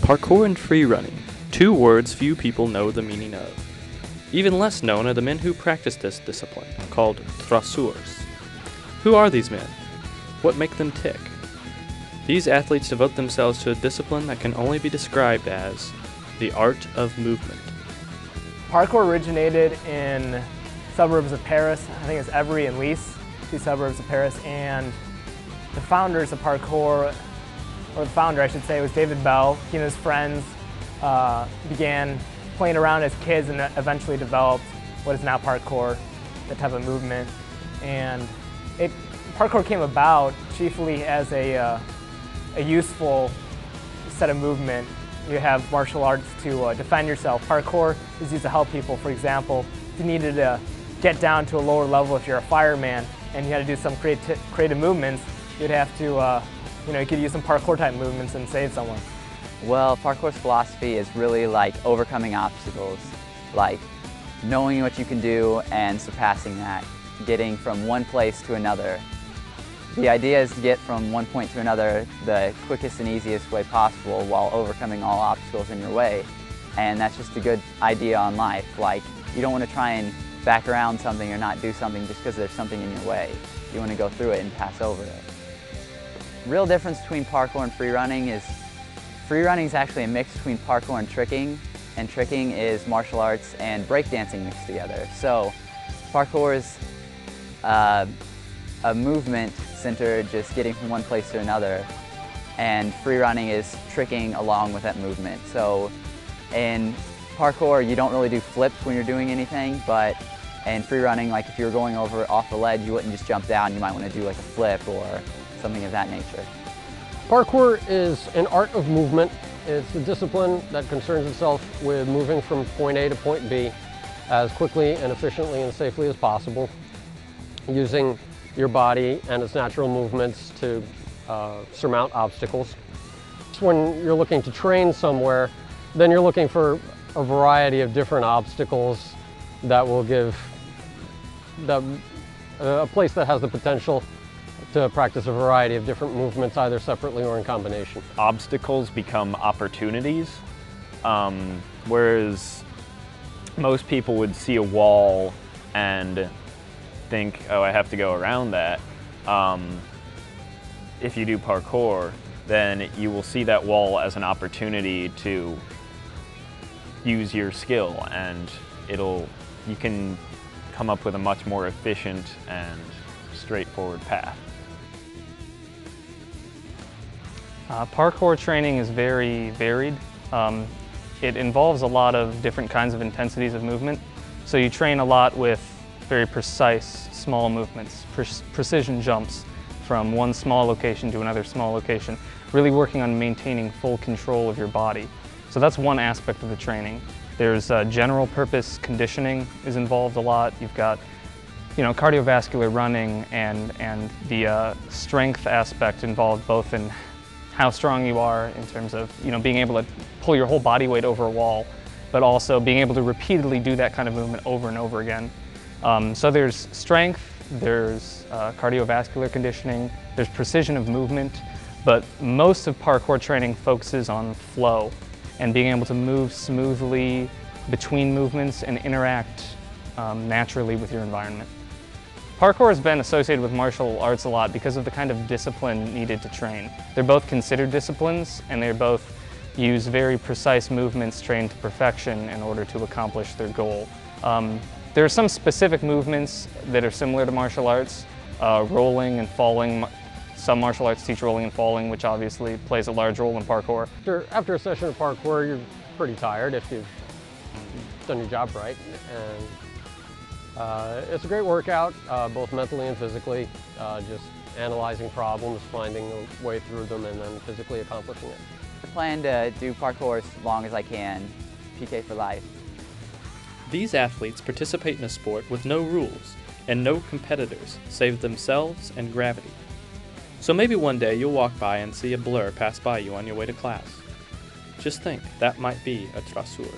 Parkour and free running, two words few people know the meaning of. Even less known are the men who practice this discipline, called traçeurs. Who are these men? What make them tick? These athletes devote themselves to a discipline that can only be described as the art of movement. Parkour originated in suburbs of Paris. I think it's Evry and Lys, two suburbs of Paris, and the founders of parkour, or the founder I should say, was David Bell. He and his friends began playing around as kids and eventually developed what is now parkour, that type of movement. And parkour came about chiefly as a useful set of movement. You have martial arts to defend yourself. Parkour is used to help people. For example, if you needed to get down to a lower level, if you're a fireman and you had to do some creative movements, you'd have to, you could use some parkour type movements and save someone. Well, parkour's philosophy is really like overcoming obstacles, like knowing what you can do and surpassing that, getting from one place to another. The idea is to get from one point to another the quickest and easiest way possible while overcoming all obstacles in your way. And that's just a good idea on life. Like, you don't want to try and back around something or not do something just because there's something in your way. You want to go through it and pass over it. Real difference between parkour and free running is actually a mix between parkour and tricking is martial arts and breakdancing mixed together. So parkour is a movement centered, just getting from one place to another, and free running is tricking along with that movement. So in parkour, you don't really do flips when you're doing anything, but in free running, like if you're going over off the ledge, you wouldn't just jump down. You might want to do like a flip or something of that nature. Parkour is an art of movement. It's a discipline that concerns itself with moving from point A to point B as quickly and efficiently and safely as possible, using your body and its natural movements to surmount obstacles. When you're looking to train somewhere, then you're looking for a variety of different obstacles that will give a place that has the potential to practice a variety of different movements, either separately or in combination. Obstacles become opportunities, whereas most people would see a wall and think, oh, I have to go around that. If you do parkour, then you will see that wall as an opportunity to use your skill, and you can come up with a much more efficient and straightforward path. Parkour training is very varied. It involves a lot of different kinds of intensities of movement. So you train a lot with very precise, small movements, precision jumps from one small location to another small location, really working on maintaining full control of your body. So that's one aspect of the training. There's general purpose conditioning is involved a lot. You've got cardiovascular running and the strength aspect involved both in how strong you are in terms of being able to pull your whole body weight over a wall, but also being able to repeatedly do that kind of movement over and over again. So there's strength, there's cardiovascular conditioning, there's precision of movement, but most of parkour training focuses on flow and being able to move smoothly between movements and interact naturally with your environment. Parkour has been associated with martial arts a lot because of the kind of discipline needed to train. They're both considered disciplines, and they both use very precise movements trained to perfection in order to accomplish their goal. There are some specific movements that are similar to martial arts, rolling and falling. Some martial arts teach rolling and falling, which obviously plays a large role in parkour. After a session of parkour, you're pretty tired if you've done your job right. And it's a great workout, both mentally and physically, just analyzing problems, finding a way through them, and then physically accomplishing it. I plan to do parkour as long as I can, PK for life. These athletes participate in a sport with no rules and no competitors save themselves and gravity. So maybe one day you'll walk by and see a blur pass by you on your way to class. Just think, that might be a traçeur.